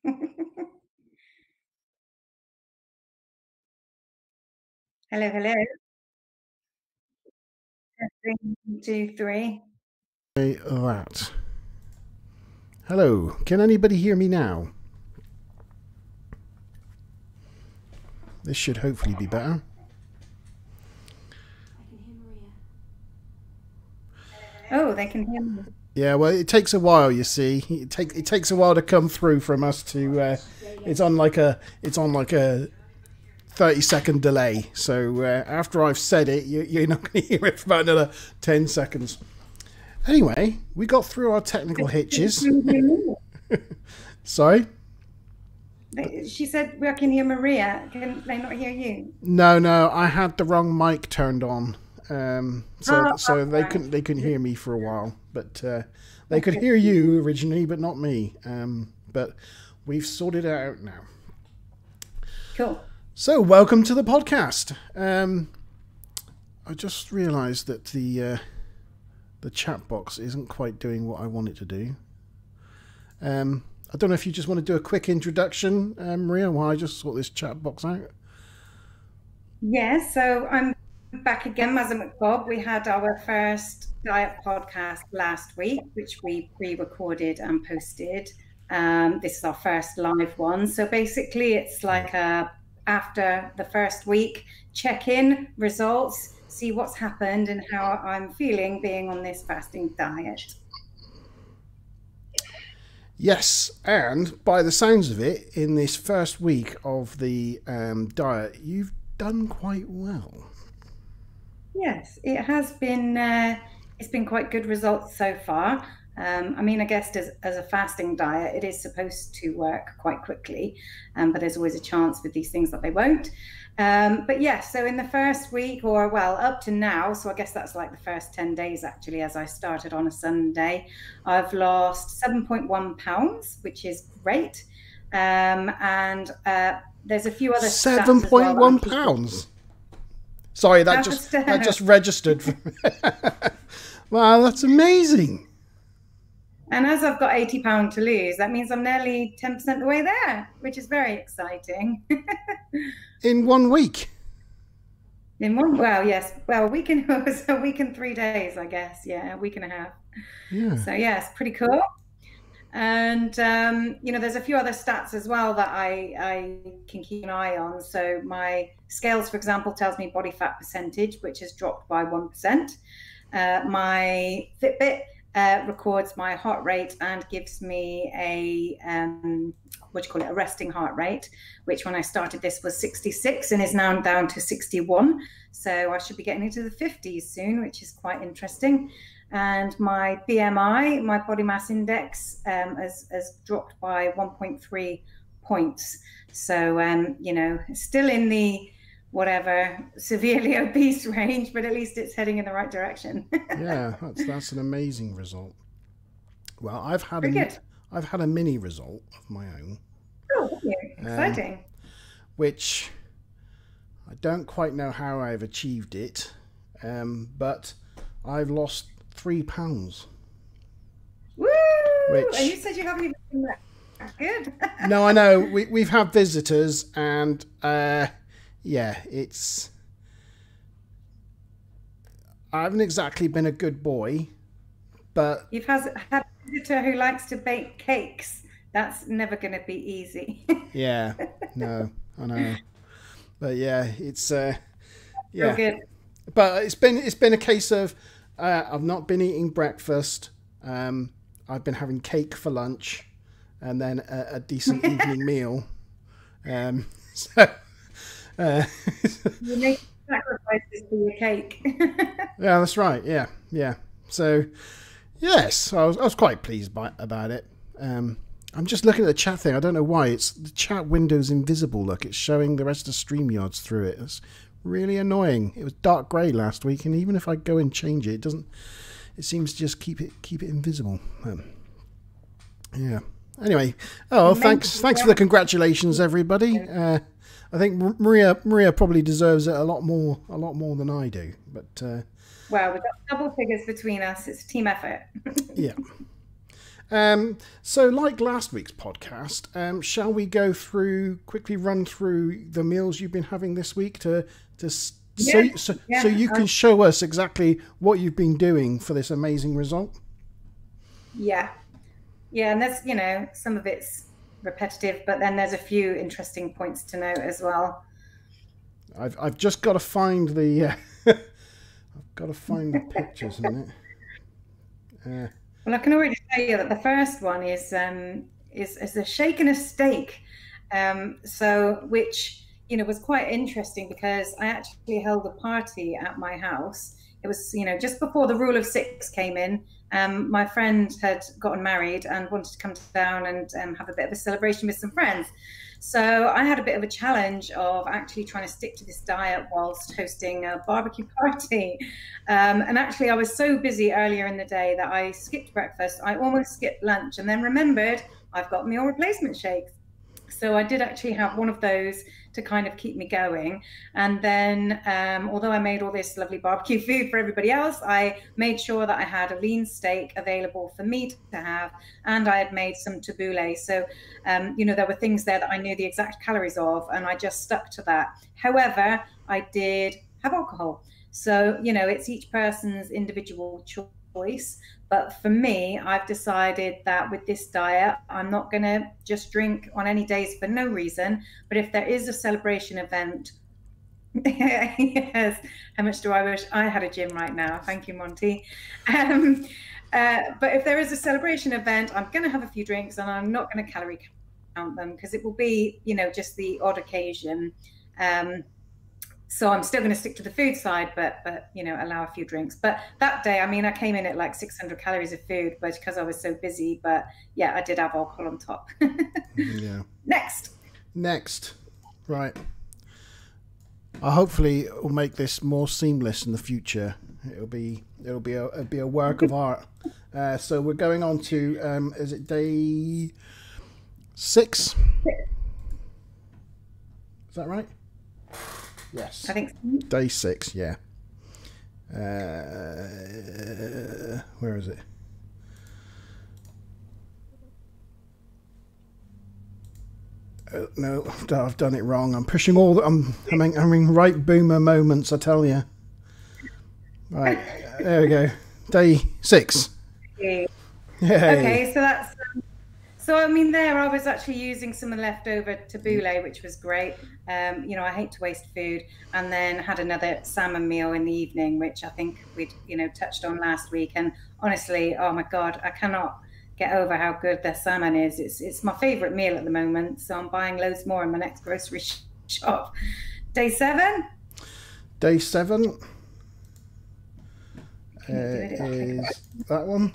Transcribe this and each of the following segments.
Hello, hello. Testing, 1, 2, 3. That. Hello, can anybody hear me now? This should hopefully be better. Oh, they can hear me. Yeah, well, it takes a while, you see. It takes a while to come through from us to. It's on like a 30-second delay. So after I've said it, you're not going to hear it for about another 10 seconds. Anyway, we got through our technical hitches. Sorry. She said we can hear Maria. Can they not hear you? No, I had the wrong mic turned on. So they right. couldn't hear me for a while, but they could hear you originally, but not me. But we've sorted it out now. Cool. So welcome to the podcast. I just realised that the chat box isn't quite doing what I want it to do. I don't know if you just want to do a quick introduction, Maria, while I just sort this chat box out. Yeah, so I'm back again, Mazza McBob. We had our first diet podcast last week, which we pre-recorded and posted. This is our first live one. So basically it's like after the first week, check in, results, see what's happened and how I'm feeling being on this fasting diet. Yes, and by the sounds of it, in this first week of the diet, you've done quite well. Yes, it has been. It's been quite good results so far. I mean, I guess as a fasting diet, it is supposed to work quite quickly, but there's always a chance with these things that they won't. But yeah, so in the first week, or well, up to now, so I guess that's like the first 10 days actually, as I started on a Sunday, I've lost 7.1 pounds, which is great. And there's a few other 7.1 pounds. Sorry, that just registered. Wow, that's amazing. And as I've got £80 to lose, that means I'm nearly 10% of the way there, which is very exciting. In 1 week? Well, yes. Well, it was a week and 3 days, I guess. Yeah, a week and a half. Yeah. So, yeah, it's pretty cool. And, there's a few other stats as well that I can keep an eye on. So my scales, for example, tells me body fat percentage, which has dropped by 1%. My Fitbit records my heart rate and gives me a a resting heart rate, which when I started this was 66 and is now down to 61. So I should be getting into the 50s soon, which is quite interesting. And my BMI, my body mass index, has dropped by 1.3 points. So still in the whatever severely obese range, but at least it's heading in the right direction. Yeah, that's an amazing result. Well, I've had a mini result of my own. Oh, exciting. Which I don't quite know how I've achieved it, but I've lost 3 pounds. Woo! And you said you haven't even been that good. No, I know. We've had visitors and yeah, I haven't exactly been a good boy, but you've had a visitor who likes to bake cakes. That's never going to be easy. Yeah, no, I know, but yeah, it's yeah. So good. But it's been a case of I've not been eating breakfast. I've been having cake for lunch, and then a decent evening meal. So. You make sacrifices for your cake. Yeah, that's right. Yeah. So, yes, I was quite pleased about it. I'm just looking at the chat thing. I don't know why. It's the chat window's invisible. Look, it's showing the rest of StreamYards through it. It's really annoying. It was dark grey last week, and even if I go and change it, it doesn't. It seems to just keep it invisible. Yeah. Anyway, thanks for the congratulations, everybody. I think Maria probably deserves it a lot more than I do. But well, we've got double figures between us. It's a team effort. Yeah. So like last week's podcast, shall we go through, quickly run through the meals you've been having this week so you can show us exactly what you've been doing for this amazing result? Yeah. And there's, some of it's repetitive, but then there's a few interesting points to note as well. I've just got to find the I've got to find the pictures in it. Well, I can already tell you that the first one is a shake and a steak, which was quite interesting because I actually held a party at my house. It was just before the rule of 6 came in. My friend had gotten married and wanted to come down and have a bit of a celebration with some friends. So I had a bit of a challenge of actually trying to stick to this diet whilst hosting a barbecue party. And actually, I was so busy earlier in the day that I skipped breakfast. I almost skipped lunch and then remembered I've got meal replacement shakes. So I did actually have one of those to kind of keep me going. And then, although I made all this lovely barbecue food for everybody else, I made sure that I had a lean steak available for me to have, and I had made some tabbouleh. So, there were things there that I knew the exact calories of, and I just stuck to that. However, I did have alcohol. So, it's each person's individual choice. But for me, I've decided that with this diet, I'm not going to just drink on any days for no reason. But if there is a celebration event, yes, how much do I wish I had a gym right now? Thank you, Monty. But if there is a celebration event, I'm going to have a few drinks and I'm not going to calorie count them because it will be, just the odd occasion. So I'm still going to stick to the food side, but allow a few drinks. But that day, I came in at like 600 calories of food, but because I was so busy. But yeah, I did have alcohol on top. Yeah. Next. Right. Hopefully it will make this more seamless in the future. It'll be a work of art. So we're going on to is it day 6? Is that right? Yes. I think so. Day 6, yeah. Where is it? No, I've done it wrong. I'm pushing all the... I'm having right boomer moments, I tell you. Right, there we go. Day 6. Yay. Yay. Okay, so that's... there I was actually using some of the leftover tabbouleh, which was great. I hate to waste food. And then had another salmon meal in the evening, which I think we'd, touched on last week. And honestly, oh my God, I cannot get over how good their salmon is. It's my favorite meal at the moment. So I'm buying loads more in my next grocery shop. Day 7? Day 7 is that one.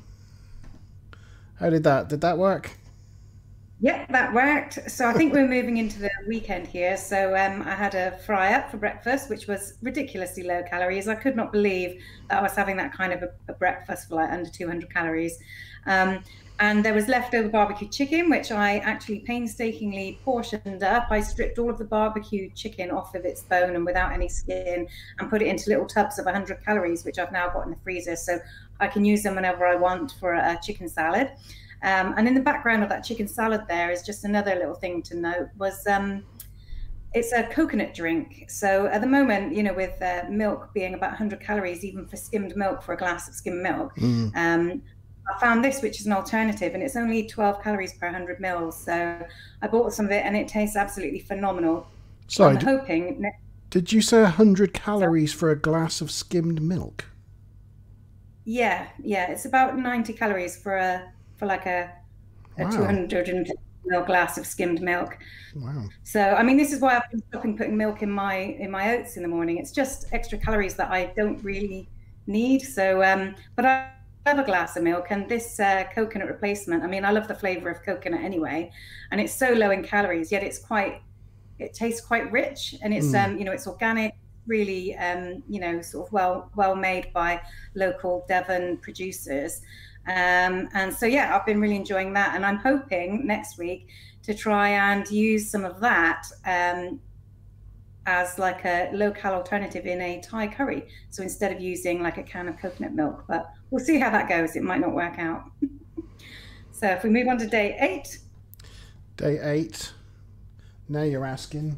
How did that work? Yeah, that worked. So I think we're moving into the weekend here. So I had a fry up for breakfast, which was ridiculously low calories. I could not believe that I was having that kind of a breakfast for like under 200 calories. And there was leftover barbecue chicken, which I actually painstakingly portioned up. I stripped all of the barbecue chicken off of its bone and without any skin and put it into little tubs of 100 calories, which I've now got in the freezer. So I can use them whenever I want for a chicken salad. And in the background of that chicken salad there is just another little thing to note was it's a coconut drink. So at the moment, with milk being about 100 calories, even for skimmed milk, for a glass of skimmed milk, I found this, which is an alternative, and it's only 12 calories per 100 mils. So I bought some of it and it tastes absolutely phenomenal. Sorry, I'm hoping... Did you say 100 calories for a glass of skimmed milk? Yeah. It's about 90 calories for like a Wow. 250 ml glass of skimmed milk. Wow. So this is why I've been stopping putting milk in my oats in the morning. It's just extra calories that I don't really need. So but I love a glass of milk, and this coconut replacement, I love the flavor of coconut anyway, and it's so low in calories, yet it tastes quite rich, and it's it's organic, really sort of well made by local Devon producers. And so, yeah, I've been really enjoying that. And I'm hoping next week to try and use some of that as like a low-cal alternative in a Thai curry. So instead of using like a can of coconut milk, but we'll see how that goes. It might not work out. So if we move on to day 8. Day 8. Now you're asking.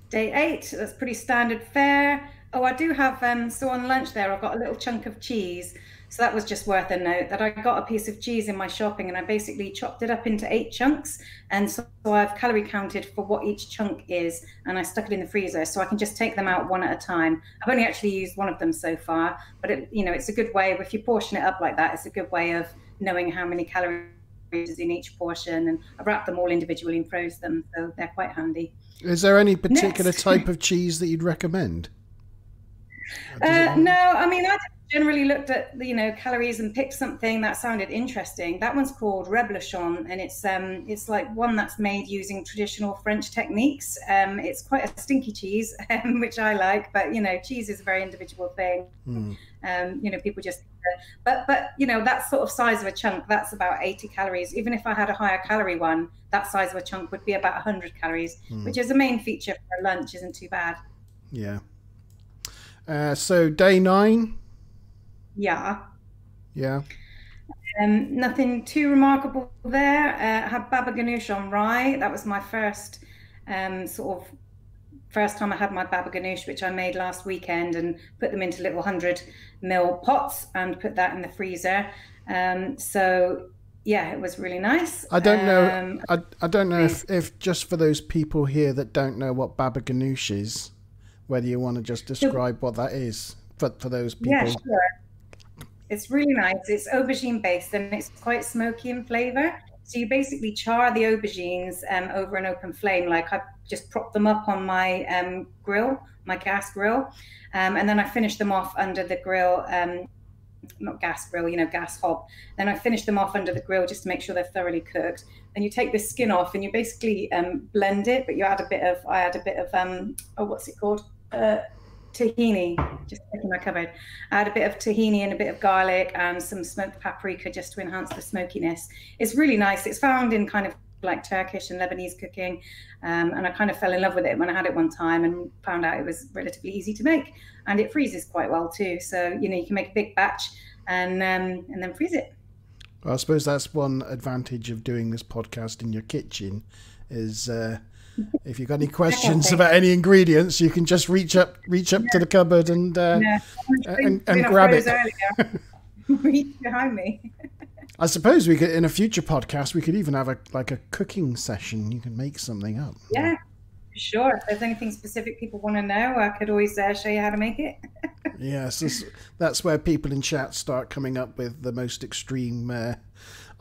Day 8, that's pretty standard fare. Oh, I do have, so on lunch there, I've got a little chunk of cheese. So that was just worth a note, that I got a piece of cheese in my shopping and I basically chopped it up into 8 chunks. And so I've calorie counted for what each chunk is, and I stuck it in the freezer so I can just take them out one at a time. I've only actually used one of them so far, but it's a good way, if you portion it up like that, it's a good way of knowing how many calories in each portion. And I've wrapped them all individually and froze them, so they're quite handy. Is there any particular type of cheese that you'd recommend? No, I mean, I generally looked at the calories and picked something that sounded interesting. That one's called Reblochon, and it's like one that's made using traditional French techniques. It's quite a stinky cheese, which I like, but cheese is a very individual thing. People just but that sort of size of a chunk, that's about 80 calories. Even if I had a higher calorie one, that size of a chunk would be about 100 calories, which is a main feature for a lunch. Isn't too bad. Yeah. So day 9. Yeah. Nothing too remarkable there. I had baba ganoush on rye. That was my first time I had my baba ganoush, which I made last weekend, and put them into little 100 ml pots and put that in the freezer. So yeah, it was really nice. I don't know. I don't know if just for those people here that don't know what baba ganoush is, whether you want to just describe what that is for those people. Yeah, sure. It's really nice. It's aubergine based and it's quite smoky in flavor. So you basically char the aubergines over an open flame. Like I just prop them up on my grill, my gas grill. And then I finish them off under the grill, not gas grill, gas hob. Then I finish them off under the grill just to make sure they're thoroughly cooked. Then you take the skin off and you basically blend it, but I add a bit of, what's it called? Tahini, just checking my cupboard. I add a bit of tahini and a bit of garlic and some smoked paprika just to enhance the smokiness. It's really nice. It's found in kind of like Turkish and Lebanese cooking, and I kind of fell in love with it when I had it one time and found out it was relatively easy to make, and it freezes quite well too. So you can make a big batch and then freeze it. Well, I suppose that's one advantage of doing this podcast in your kitchen is if you've got any questions about any ingredients, you can just reach up to the cupboard and grab it. Reach behind me. I suppose we could, in a future podcast, we could even have a cooking session. You can make something up. Yeah, sure. If there's anything specific people want to know, I could always show you how to make it. Yes, that's where people in chat start coming up with the most extreme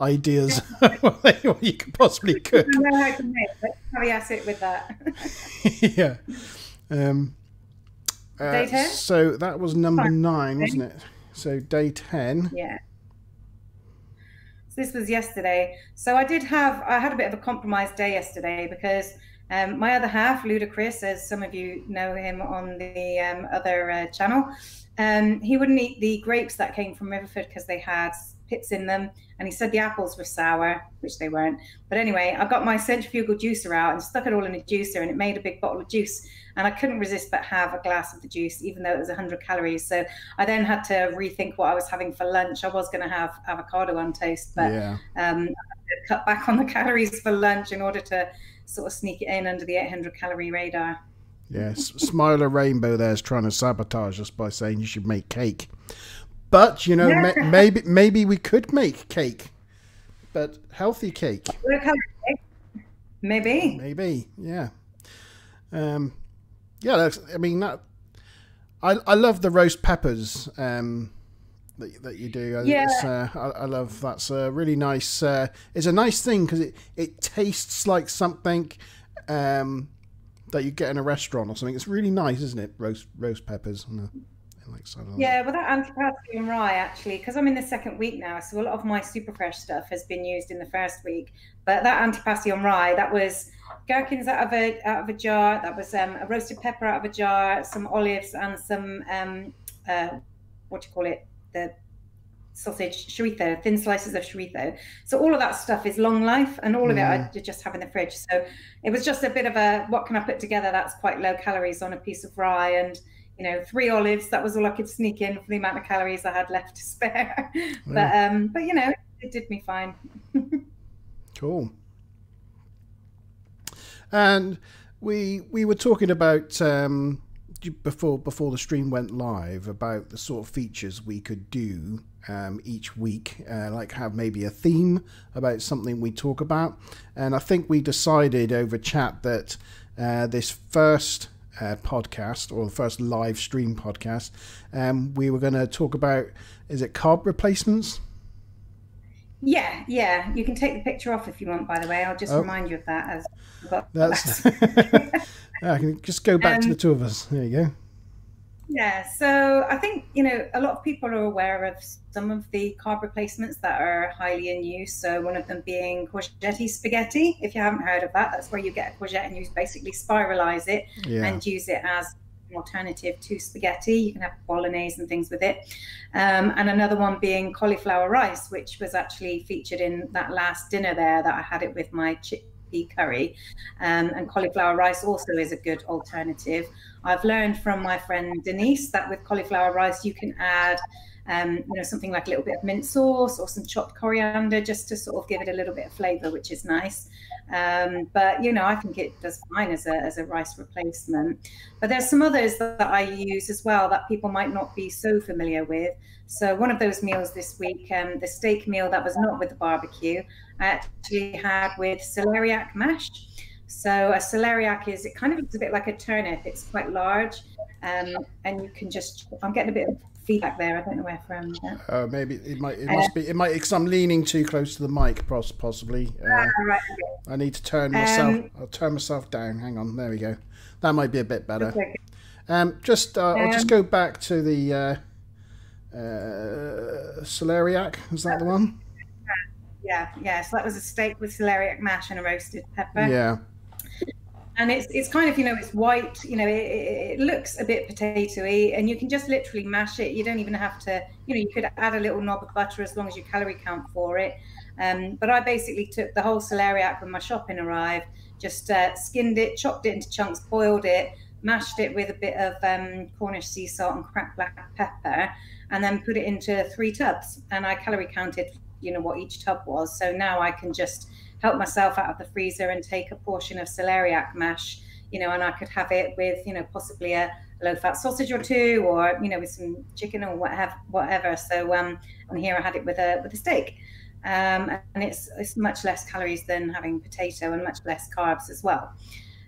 ideas what you could possibly cook. I know how to make it. Caveat it with that. Yeah. Day 10? So that was number 9, wasn't it? So day 10. Yeah. So this was yesterday. So I had a bit of a compromised day yesterday because my other half, Ludacris, as some of you know him on the other channel, he wouldn't eat the grapes that came from Riverford because they had pits in them, and he said the apples were sour, which they weren't. But anyway, I got my centrifugal juicer out and stuck it all in a juicer, and it made a big bottle of juice, and I couldn't resist but have a glass of the juice, even though it was 100 calories. So I then had to rethink what I was having for lunch. I was going to have avocado on toast, but I had to cut back on the calories for lunch in order to sort of sneak it in under the 800 calorie radar. Yes, Smiler Rainbow there is trying to sabotage us by saying you should make cake. But, maybe we could make cake, but healthy cake. Maybe. Maybe, yeah. I love the roast peppers that you do. Yeah. I love that's a really nice. It's a nice thing because it tastes like something that you get in a restaurant or something. It's really nice, isn't it? Roast peppers. Yeah, well, that antipasti and rye actually, because I'm in the second week now, so a lot of my super fresh stuff has been used in the first week. But that antipasti on rye, that was gherkins out of a jar, that was a roasted pepper out of a jar, some olives, and some the sausage chorizo, thin slices of chorizo. So all of that stuff is long life, and all of it I just have in the fridge. So it was just a bit of a what can I put together that's quite low calories on a piece of rye, and you know, 3 olives. That was all I could sneak in for the amount of calories I had left to spare. But you know, it did me fine. Cool. And we were talking about before the stream went live about the sort of features we could do each week, like have maybe a theme about something we talk about. And I think we decided over chat that this first podcast, or the first live stream podcast, we were going to talk about, is it carb replacements? Yeah, you can take the picture off if you want, by the way. I'll just remind you of that as that's I can just go back to the two of us. There you go. Yeah, so I think, you know, a lot of people are aware of some of the carb replacements that are highly in use. So one of them being courgette spaghetti. If you haven't heard of that, that's where you get a courgette and you basically spiralize it and use it as an alternative to spaghetti. You can have bolognese and things with it. And another one being cauliflower rice, which was actually featured in that last dinner there that I had it with my chickpea curry. And cauliflower rice also is a good alternative. I've learned from my friend Denise that with cauliflower rice you can add you know, something like a little bit of mint sauce or some chopped coriander just to sort of give it a little bit of flavor, which is nice. But you know, I think it does fine as a rice replacement. But there's some others that I use as well that people might not be so familiar with. So one of those meals this week, the steak meal that was not with the barbecue, I actually had with celeriac mash. So a celeriac is, it kind of looks a bit like a turnip. It's quite large, and you can just, I'm getting a bit of feedback there. I don't know where from. Maybe it must be, because I'm leaning too close to the mic, possibly. Right, okay. I need to turn myself, I'll turn myself down. Hang on, there we go. That might be a bit better. Okay. I'll just go back to the celeriac. Was that the one? Yeah. So that was a steak with celeriac mash and a roasted pepper. Yeah. And it's kind of, you know, it's white, you know, it looks a bit potatoey, and you can just literally mash it. You don't even have to, you know, you could add a little knob of butter as long as you calorie count for it. But I basically took the whole celeriac when my shopping arrived, just skinned it, chopped it into chunks, boiled it, mashed it with a bit of Cornish sea salt and cracked black pepper, and then put it into 3 tubs. And I calorie counted, you know, what each tub was. So now I can just help myself out of the freezer and take a portion of celeriac mash, you know, and I could have it with, you know, possibly a low-fat sausage or 2, or, you know, with some chicken or whatever. So and here I had it with a steak, and it's much less calories than having potato, and much less carbs as well.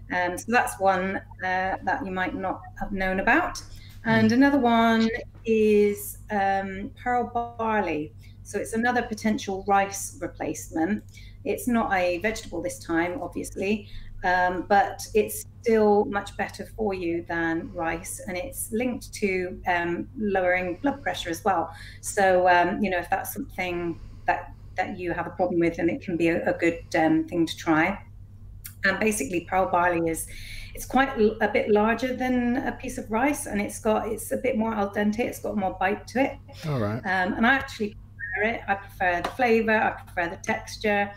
So that's one that you might not have known about. And another one is pearl barley. So it's another potential rice replacement. It's not a vegetable this time, obviously, but it's still much better for you than rice, and it's linked to lowering blood pressure as well. So, you know, if that's something that you have a problem with, then it can be a good thing to try. And basically, pearl barley it's quite a bit larger than a piece of rice, and it's a bit more al dente. It's got more bite to it. All right. And I actually prefer it. I prefer the flavor. I prefer the texture.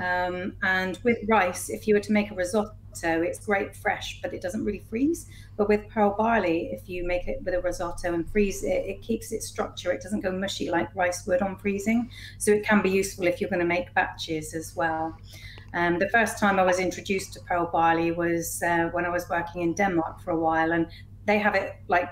And with rice, if you were to make a risotto, it's great fresh, but it doesn't really freeze. But with pearl barley, if you make it with a risotto and freeze it, it keeps its structure. It doesn't go mushy like rice would on freezing. So it can be useful if you're going to make batches as well. The first time I was introduced to pearl barley was when I was working in Denmark for a while, and they have it like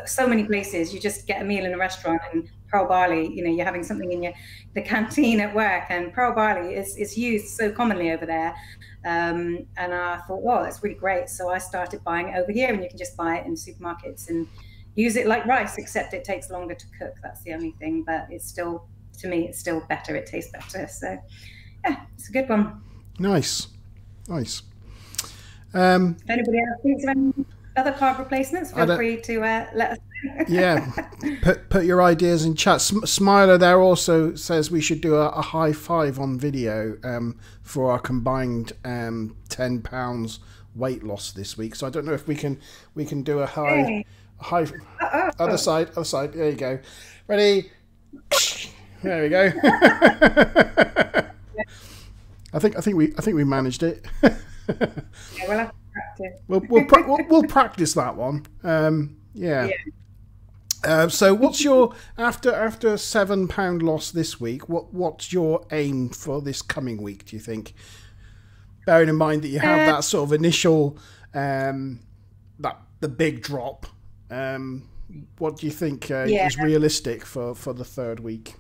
so many places. You just get a meal in a restaurant and pearl barley, you know, you're having something in the canteen at work, and pearl barley is used so commonly over there. And I thought, wow, that's really great. So I started buying it over here, and you can just buy it in supermarkets and use it like rice, except it takes longer to cook. That's the only thing, but it's still, to me, it's still better. It tastes better. So yeah, it's a good one. Nice. If anybody else thinks of any other carb replacements, feel free to let us know. Yeah, put your ideas in chat. Smiler there also says we should do a high five on video for our combined 10 pounds weight loss this week. So I don't know if we can do a high other side. There you go. Ready? There we go. I think we managed it. Yeah, we'll have to practice. We'll practice that one. Yeah. Yeah. So what's your after a £7 loss this week? What's your aim for this coming week? Do you think? Bearing in mind that you have that sort of initial, that the big drop. What do you think is realistic for the third week?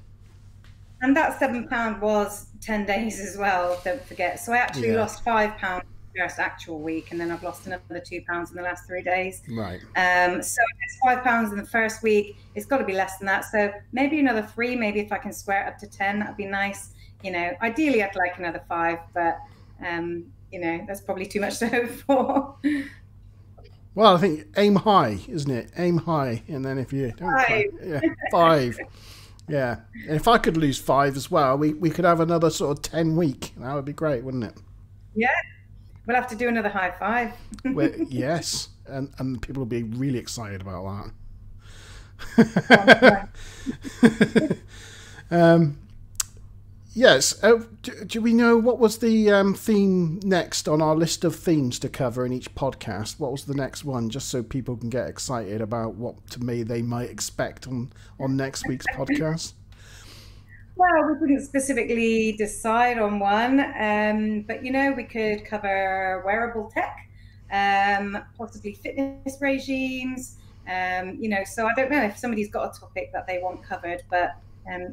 And that £7 was 10 days as well, don't forget. So I actually lost £5 first actual week, and then I've lost another £2 in the last 3 days. Right. So it's £5 in the first week. It's got to be less than that. So maybe another 3. Maybe if I can square it up to 10, that'd be nice. You know, ideally I'd like another 5, but you know, that's probably too much to hope for. Well, I think aim high, isn't it? Aim high, and then if you don't 5. Yeah. And if I could lose 5 as well, we could have another sort of 10 week. That would be great, wouldn't it? Yeah. We'll have to do another high 5. Yes. And people will be really excited about that. Yes. Do we know what was the theme next on our list of themes to cover in each podcast? What was the next one, just so people can get excited about what to me they might expect on next week's podcast? Well, we couldn't specifically decide on one, but you know, we could cover wearable tech, possibly fitness regimes. You know, so I don't know if somebody's got a topic that they want covered, but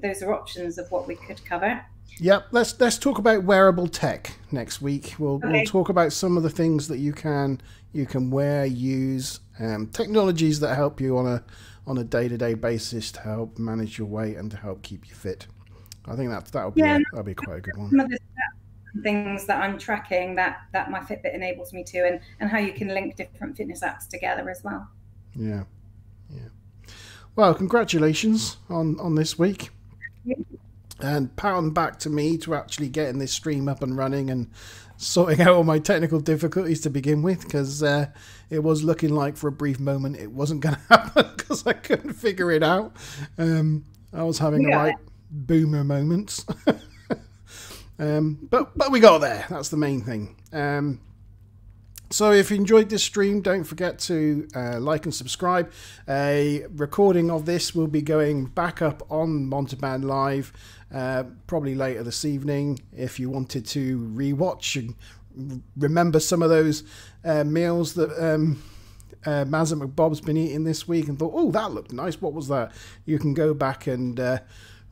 those are options of what we could cover. Yep, let's talk about wearable tech next week. We'll talk about some of the things that you can wear, use, technologies that help you on a day-to-day basis to help manage your weight and to help keep you fit. I think that'll be quite a good one. Some of the things that I'm tracking that my Fitbit enables me to, and how you can link different fitness apps together as well. Yeah. Well, congratulations on this week. And pound back to me to actually getting this stream up and running and sorting out all my technical difficulties to begin with, because it was looking like for a brief moment it wasn't going to happen because I couldn't figure it out. I was having the right boomer moments. But we got there. That's the main thing. So if you enjoyed this stream, don't forget to like and subscribe. A recording of this will be going back up on Montebann Live probably later this evening. If you wanted to rewatch and remember some of those meals that Mazza McBob's been eating this week and thought, oh, that looked nice, what was that? You can go back and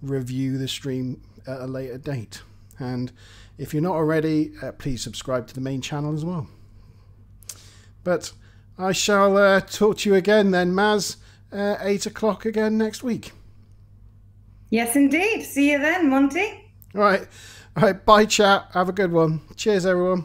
review the stream at a later date. And if you're not already, please subscribe to the main channel as well. But I shall talk to you again then, Maz, 8 o'clock again next week. Yes, indeed. See you then, Monty. All right. Bye, chat. Have a good one. Cheers, everyone.